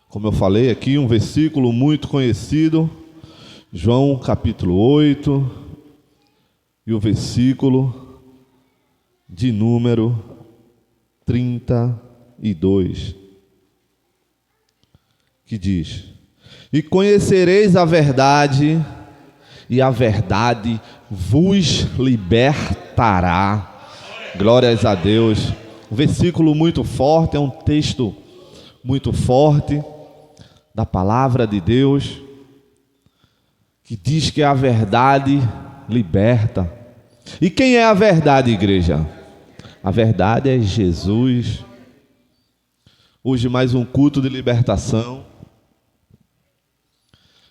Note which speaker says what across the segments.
Speaker 1: Como eu falei aqui, um versículo muito conhecido, João capítulo 8, e o versículo de número 32, que diz: E conhecereis a verdade, e a verdade vos libertará. Glórias a Deus. Um versículo muito forte, é um texto muito forte da palavra de Deus, que diz que a verdade liberta. E quem é a verdade, igreja? A verdade é Jesus. Hoje mais um culto de libertação.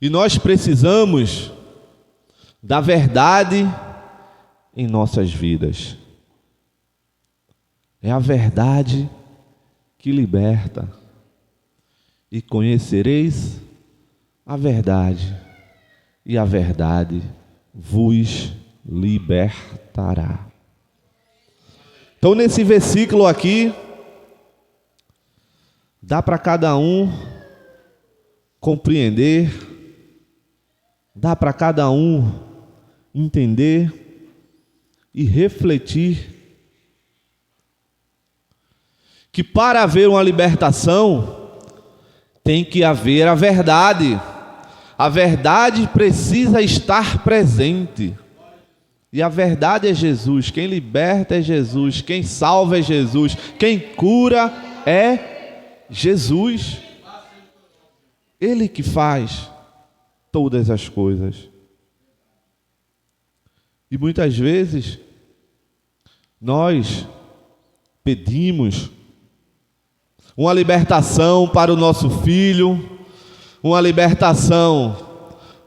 Speaker 1: E nós precisamos da verdade em nossas vidas. É a verdade que liberta. E conhecereis a verdade, e a verdade vos libertará. Então, nesse versículo aqui, dá para cada um compreender, dá para cada um entender e refletir que para haver uma libertação tem que haver a verdade. A verdade precisa estar presente. E a verdade é Jesus. Quem liberta é Jesus. Quem salva é Jesus. Quem cura é Jesus. Ele que faz todas as coisas. E muitas vezes nós pedimos uma libertação para o nosso filho, uma libertação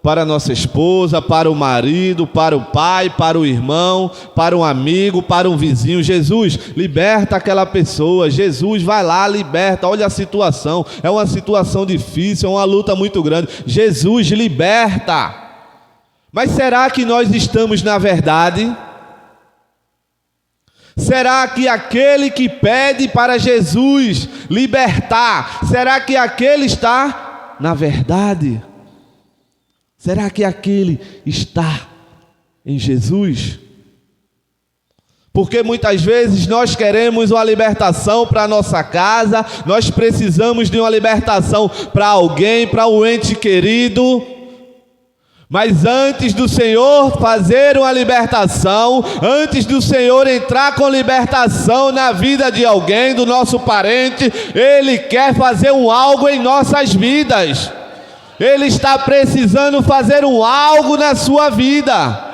Speaker 1: para a nossa esposa, para o marido, para o pai, para o irmão, para um amigo, para um vizinho. Jesus, liberta aquela pessoa. Jesus, vai lá, liberta. Olha a situação, é uma situação difícil, é uma luta muito grande. Jesus, liberta. Mas será que nós estamos na verdade? Será que aquele que pede para Jesus libertar, será que aquele está na verdade? Será que aquele está em Jesus? Porque muitas vezes nós queremos uma libertação para a nossa casa, nós precisamos de uma libertação para alguém, para um ente querido. Mas antes do Senhor fazer uma libertação, antes do Senhor entrar com libertação na vida de alguém, do nosso parente, Ele quer fazer algo em nossas vidas. Ele está precisando fazer algo na sua vida.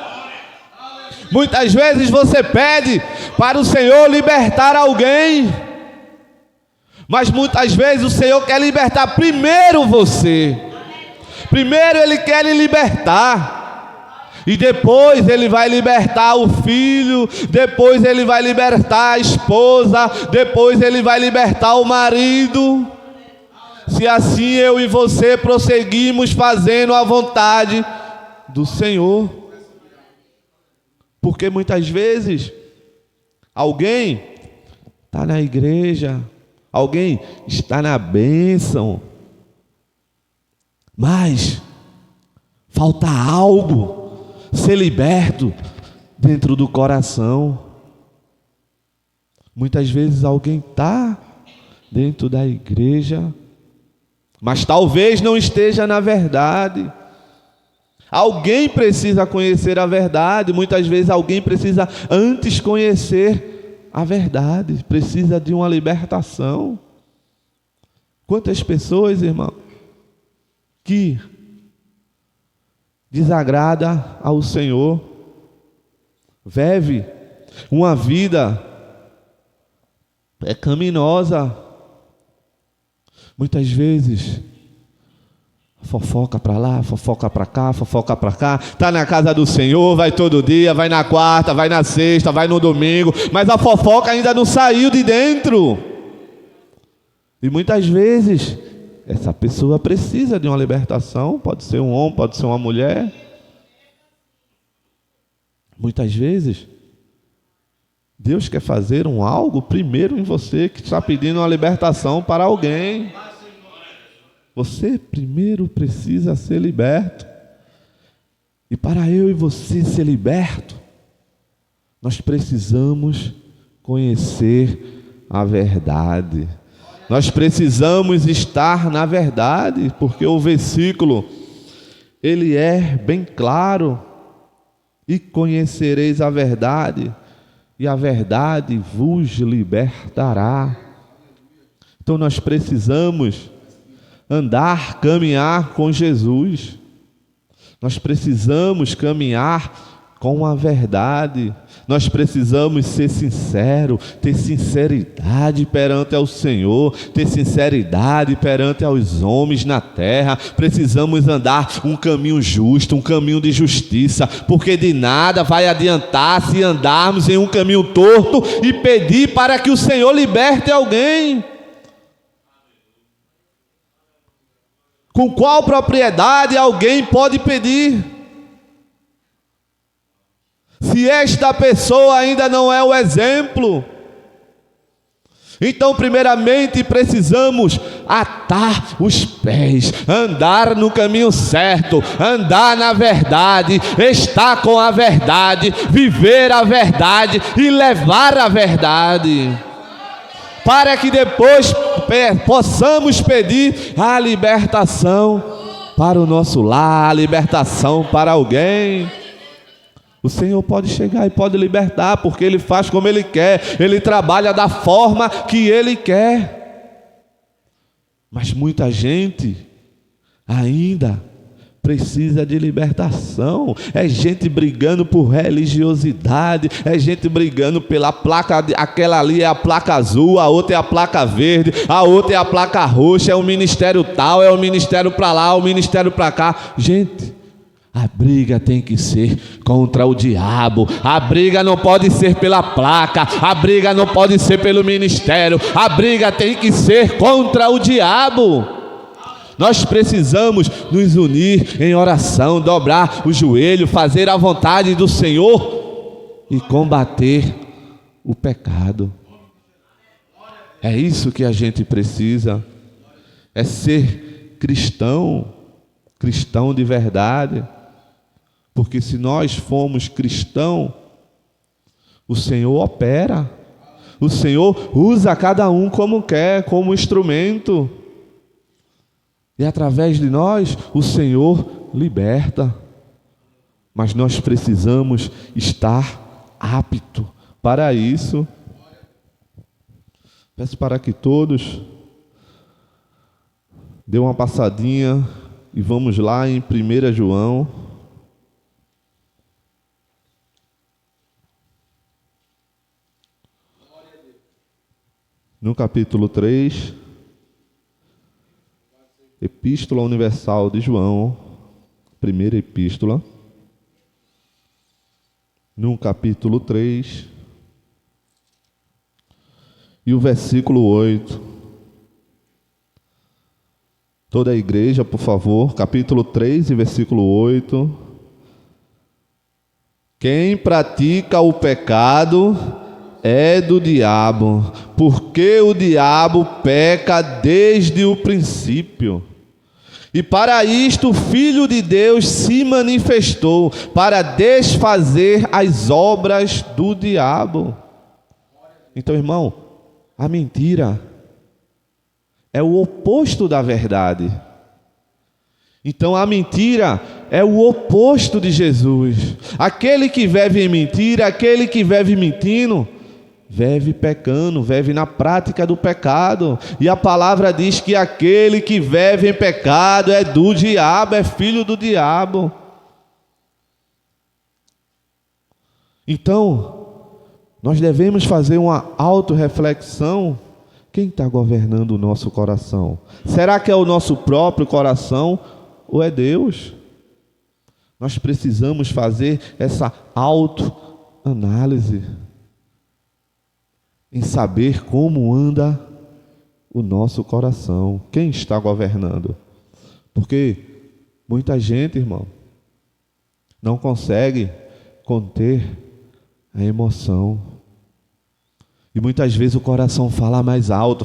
Speaker 1: Muitas vezes você pede para o Senhor libertar alguém, mas muitas vezes o Senhor quer libertar primeiro você. Primeiro Ele quer lhe libertar, e depois Ele vai libertar o filho, depois Ele vai libertar a esposa, depois Ele vai libertar o marido. Se assim eu e você prosseguimos fazendo a vontade do Senhor. Porque muitas vezes alguém está na igreja, alguém está na bênção, mas falta algo ser liberto dentro do coração. Muitas vezes alguém está dentro da igreja, mas talvez não esteja na verdade. Alguém precisa conhecer a verdade. Muitas vezes alguém precisa antes conhecer a verdade, precisa de uma libertação. Quantas pessoas, irmão, que desagrada ao Senhor, vive uma vida pecaminosa. Muitas vezes fofoca para lá, fofoca para cá, fofoca para cá. Está na casa do Senhor, vai todo dia, vai na quarta, vai na sexta, vai no domingo, mas a fofoca ainda não saiu de dentro. E muitas vezes essa pessoa precisa de uma libertação. Pode ser um homem, pode ser uma mulher. Muitas vezes Deus quer fazer algo primeiro em você, que está pedindo uma libertação para alguém. Você primeiro precisa ser liberto. E para eu e você ser liberto, nós precisamos conhecer a verdade. Nós precisamos estar na verdade, porque o versículo, ele é bem claro. E conhecereis a verdade, e a verdade vos libertará. Então nós precisamos andar, caminhar com Jesus. Nós precisamos caminhar com a verdade. Nós precisamos ser sinceros, ter sinceridade perante ao Senhor, ter sinceridade perante aos homens na terra. Precisamos andar um caminho justo, um caminho de justiça, porque de nada vai adiantar se andarmos em um caminho torto e pedir para que o Senhor liberte alguém. Com qual propriedade alguém pode pedir? Se esta pessoa ainda não é o exemplo. Então, primeiramente, precisamos atar os pés, andar no caminho certo, andar na verdade, estar com a verdade, viver a verdade e levar a verdade, para que depois possamos pedir a libertação para o nosso lar, a libertação para alguém. O Senhor pode chegar e pode libertar, porque Ele faz como Ele quer, Ele trabalha da forma que Ele quer. Mas muita gente ainda precisa de libertação. É gente brigando por religiosidade, é gente brigando pela placa, aquela ali é a placa azul, a outra é a placa verde, a outra é a placa roxa, é o ministério tal, é o ministério para lá, o ministério para cá. Gente, a briga tem que ser contra o diabo. A briga não pode ser pela placa, a briga não pode ser pelo ministério, a briga tem que ser contra o diabo. Nós precisamos nos unir em oração, dobrar o joelho, fazer a vontade do Senhor e combater o pecado. É isso que a gente precisa, é ser cristão, cristão de verdade. Porque se nós formos cristãos, o Senhor opera, o Senhor usa cada um como quer, como instrumento, e através de nós o Senhor liberta. Mas nós precisamos estar apto para isso. Peço para que todos dêem uma passadinha e vamos lá em 1 João. No capítulo 3, Epístola Universal de João, primeira epístola, no capítulo 3, e o versículo 8. Toda a igreja, por favor, capítulo 3 e versículo 8. Quem pratica o pecado é do diabo, porque o diabo peca desde o princípio. E para isto o Filho de Deus se manifestou, para desfazer as obras do diabo. Então, irmão, a mentira é o oposto da verdade. Então a mentira é o oposto de Jesus. Aquele que vive em mentira, aquele que vive mentindo, vive pecando, vive na prática do pecado. E a palavra diz que aquele que vive em pecado é do diabo, é filho do diabo. Então, nós devemos fazer uma autorreflexão. Quem está governando o nosso coração? Será que é o nosso próprio coração ou é Deus? Nós precisamos fazer essa autoanálise em saber como anda o nosso coração. Quem está governando? Porque muita gente, irmão, não consegue conter a emoção. E muitas vezes o coração fala mais alto,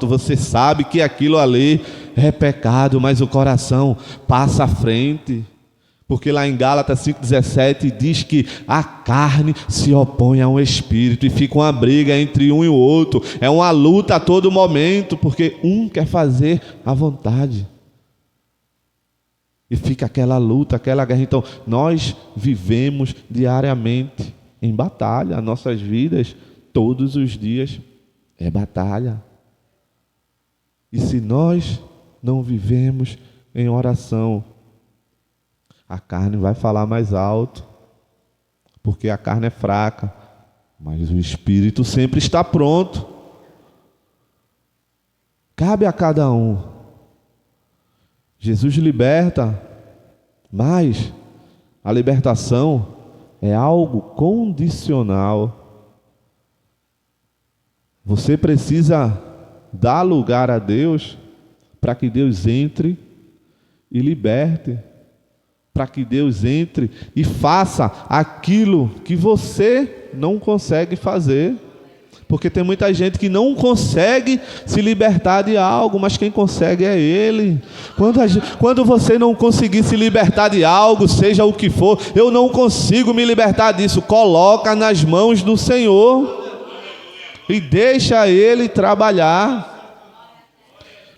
Speaker 1: você sabe que aquilo ali é pecado, mas o coração passa à frente. Porque lá em Gálatas 5,17 diz que a carne se opõe ao espírito e fica uma briga entre um e o outro. É uma luta a todo momento, porque um quer fazer a vontade. E fica aquela luta, aquela guerra. Então, nós vivemos diariamente em batalha. Nossas vidas, todos os dias, é batalha. E se nós não vivemos em oração, a carne vai falar mais alto, porque a carne é fraca, mas o espírito sempre está pronto. Cabe a cada um. Jesus liberta, mas a libertação é algo condicional. Você precisa dar lugar a Deus para que Deus entre e liberte. Para que Deus entre e faça aquilo que você não consegue fazer. Porque tem muita gente que não consegue se libertar de algo, mas quem consegue é Ele. Quando você não conseguir se libertar de algo, seja o que for, eu não consigo me libertar disso, coloca nas mãos do Senhor e deixa Ele trabalhar.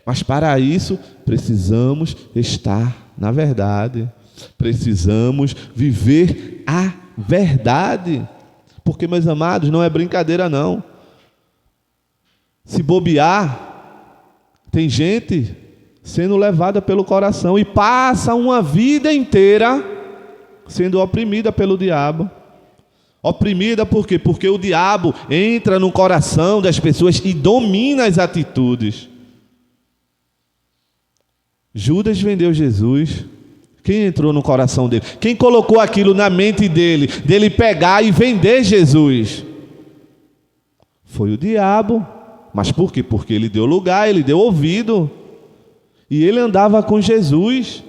Speaker 1: Mas para isso, precisamos estar na verdade. Precisamos viver a verdade. Porque, meus amados, não é brincadeira não. Se bobear, tem gente sendo levada pelo coração e passa uma vida inteira sendo oprimida pelo diabo. Oprimida por quê? Porque o diabo entra no coração das pessoas e domina as atitudes. Judas vendeu Jesus. Quem entrou no coração dele? Quem colocou aquilo na mente dele pegar e vender Jesus? Foi o diabo. Mas por quê? Porque ele deu lugar, ele deu ouvido. E ele andava com Jesus.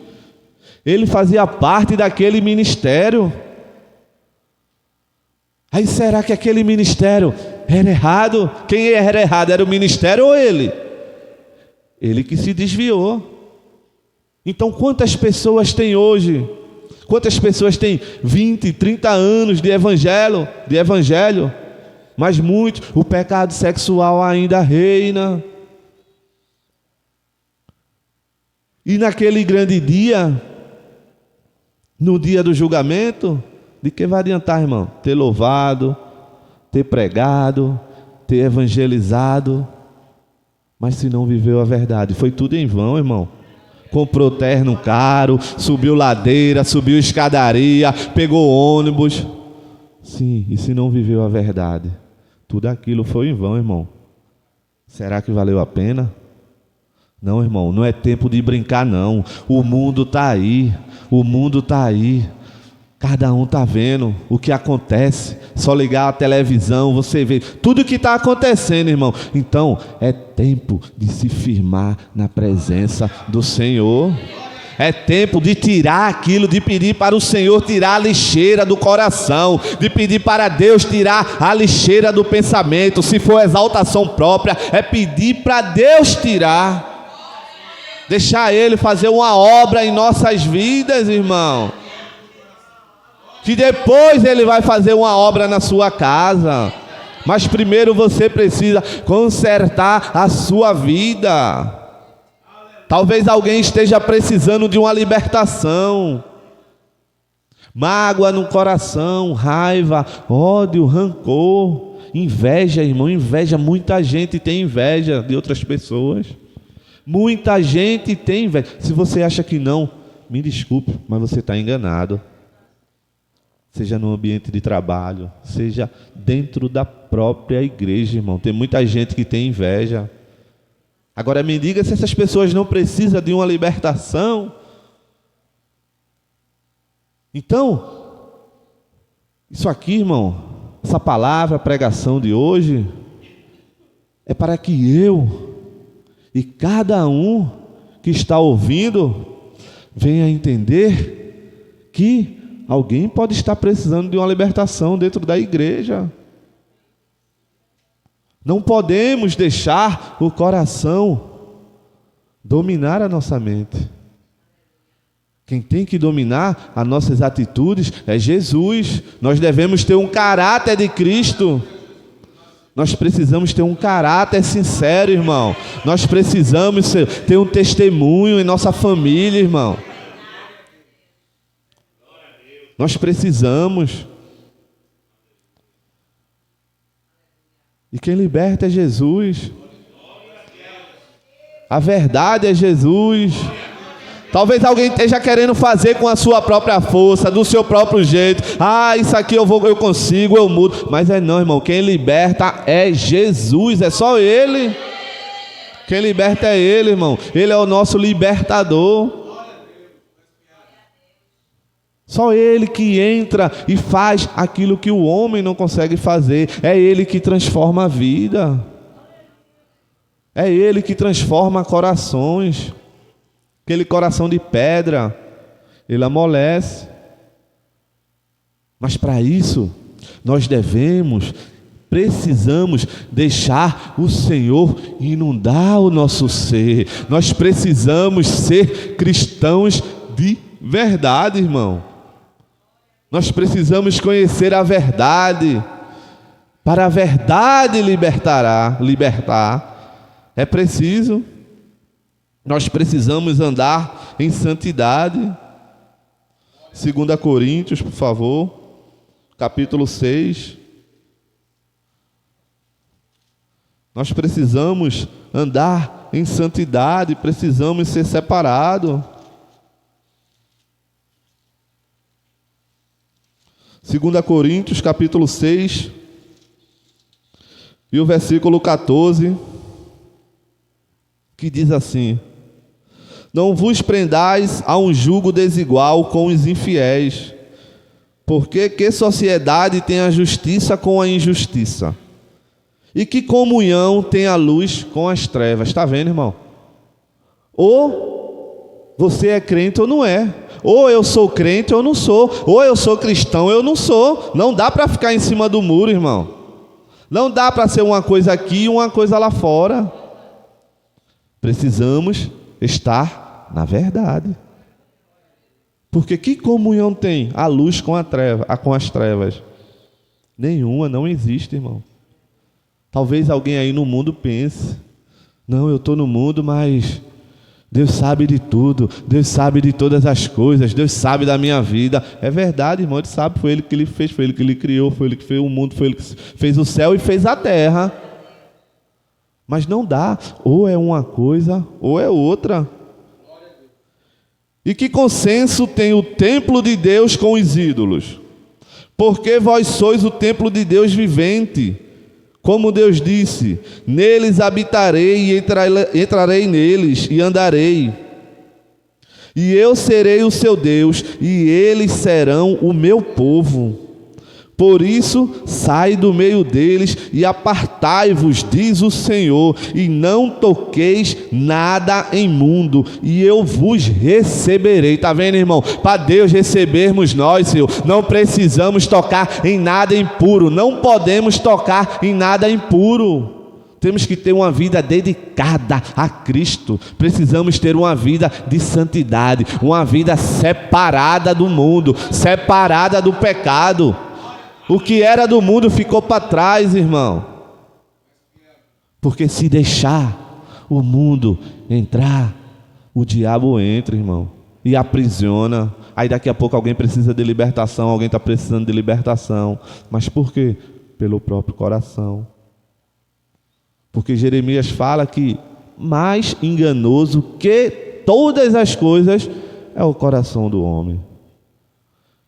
Speaker 1: Ele fazia parte daquele ministério. Aí será que aquele ministério era errado? Quem era errado? Era o ministério ou ele? Ele que se desviou. Então, quantas pessoas tem hoje? Quantas pessoas têm 20, 30 anos de evangelho? Mas muito, o pecado sexual ainda reina. E naquele grande dia, no dia do julgamento, de que vai adiantar, irmão? Ter louvado, ter pregado, ter evangelizado, mas se não viveu a verdade, foi tudo em vão, irmão. Comprou terno caro, subiu ladeira, subiu escadaria, pegou ônibus. Sim, e se não viveu a verdade? Tudo aquilo foi em vão, irmão. Será que valeu a pena? Não, irmão, não é tempo de brincar, não. O mundo está aí, Cada um está vendo o que acontece. Só ligar a televisão, você vê tudo o que está acontecendo, irmão. Então, é tempo de se firmar na presença do Senhor. É tempo de tirar aquilo, de pedir para o Senhor tirar a lixeira do coração, de pedir para Deus tirar a lixeira do pensamento. Se for exaltação própria, é pedir para Deus tirar. Deixar Ele fazer uma obra em nossas vidas, irmão. Que depois Ele vai fazer uma obra na sua casa. Mas primeiro você precisa consertar a sua vida. Talvez alguém esteja precisando de uma libertação. Mágoa no coração, raiva, ódio, rancor, inveja, irmão, inveja. Muita gente tem inveja de outras pessoas. Muita gente tem inveja. Se você acha que não, me desculpe, mas você está enganado. Seja no ambiente de trabalho, seja dentro da própria igreja, irmão. Tem muita gente que tem inveja. Agora me diga se essas pessoas não precisam de uma libertação. Então, isso aqui, irmão, essa palavra, a pregação de hoje, é para que eu e cada um que está ouvindo venha entender que alguém pode estar precisando de uma libertação dentro da igreja. Não podemos deixar o coração dominar a nossa mente. Quem tem que dominar as nossas atitudes é Jesus. Nós devemos ter um caráter de Cristo. Nós precisamos ter um caráter sincero, irmão. Nós precisamos ter um testemunho em nossa família, irmão. Nós precisamos. E quem liberta é Jesus. A verdade é Jesus. Talvez alguém esteja querendo fazer com a sua própria força, do seu próprio jeito. Isso aqui eu consigo, eu mudo. Mas não, irmão. Quem liberta é Jesus, é só Ele. Quem liberta é Ele, irmão. Ele é o nosso libertador. Só Ele que entra e faz aquilo que o homem não consegue fazer. É Ele que transforma a vida. É Ele que transforma corações. Aquele coração de pedra, Ele amolece. Mas para isso, nós precisamos deixar o Senhor inundar o nosso ser. Nós precisamos ser cristãos de verdade, irmão. Nós precisamos conhecer a verdade. Para a verdade libertar. É preciso. Nós precisamos andar em santidade. 2 Coríntios, por favor, capítulo 6. Nós precisamos andar em santidade, precisamos ser separados. 2 Coríntios, capítulo 6, e o versículo 14, que diz assim: não vos prendais a um jugo desigual com os infiéis, porque que sociedade tem a justiça com a injustiça? E que comunhão tem a luz com as trevas? Está vendo, irmão? Ou você é crente ou não é. Ou eu sou crente ou não sou. Ou eu sou cristão ou eu não sou. Não dá para ficar em cima do muro, irmão. Não dá para ser uma coisa aqui e uma coisa lá fora. Precisamos estar na verdade. Porque que comunhão tem a luz com as trevas? Nenhuma, não existe, irmão. Talvez alguém aí no mundo pense: não, eu estou no mundo, mas Deus sabe de tudo, Deus sabe de todas as coisas, Deus sabe da minha vida. É verdade, irmão, Ele sabe, foi Ele que Ele fez, foi Ele que Ele criou, foi Ele que fez o mundo, foi Ele que fez o céu e fez a terra. Mas não dá, ou é uma coisa ou é outra. E que consenso tem o templo de Deus com os ídolos? Porque vós sois o templo de Deus vivente. Como Deus disse: neles habitarei e entrarei neles e andarei. E eu serei o seu Deus e eles serão o meu povo. Por isso, sai do meio deles e apartai-vos, diz o Senhor, e não toqueis nada imundo, e eu vos receberei. Está vendo, irmão? Para Deus recebermos nós, Senhor, não precisamos tocar em nada impuro, não podemos tocar em nada impuro. Temos que ter uma vida dedicada a Cristo. Precisamos ter uma vida de santidade, uma vida separada do mundo, separada do pecado. O que era do mundo ficou para trás, irmão. Porque se deixar o mundo entrar, o diabo entra, irmão, e aprisiona. Aí daqui a pouco alguém precisa de libertação, alguém está precisando de libertação. Mas por quê? Pelo próprio coração. Porque Jeremias fala que mais enganoso que todas as coisas é o coração do homem.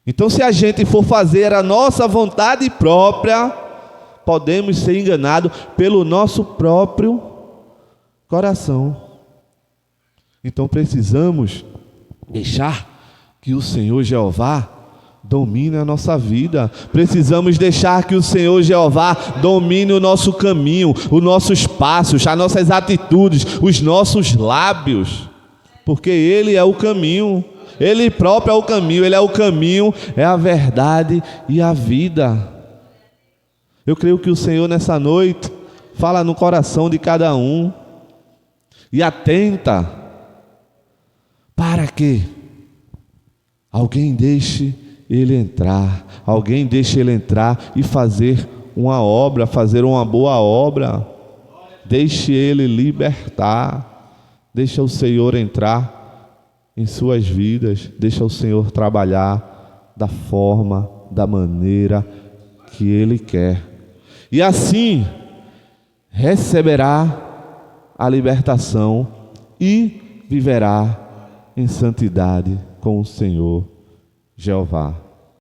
Speaker 1: Então, se a gente for fazer a nossa vontade própria, podemos ser enganados pelo nosso próprio coração. Então, precisamos deixar que o Senhor Jeová domine a nossa vida. Precisamos deixar que o Senhor Jeová domine o nosso caminho, os nossos passos, as nossas atitudes, os nossos lábios. Porque Ele é o caminho. Ele próprio é o caminho, Ele é o caminho, é a verdade e a vida. Eu creio que o Senhor nessa noite fala no coração de cada um e atenta que alguém deixe ele entrar, alguém deixe ele entrar e fazer uma obra, fazer uma boa obra. Deixe ele libertar, deixa o Senhor entrar em suas vidas, deixa o Senhor trabalhar da forma, da maneira que Ele quer. E assim receberá a libertação e viverá em santidade com o Senhor Jeová.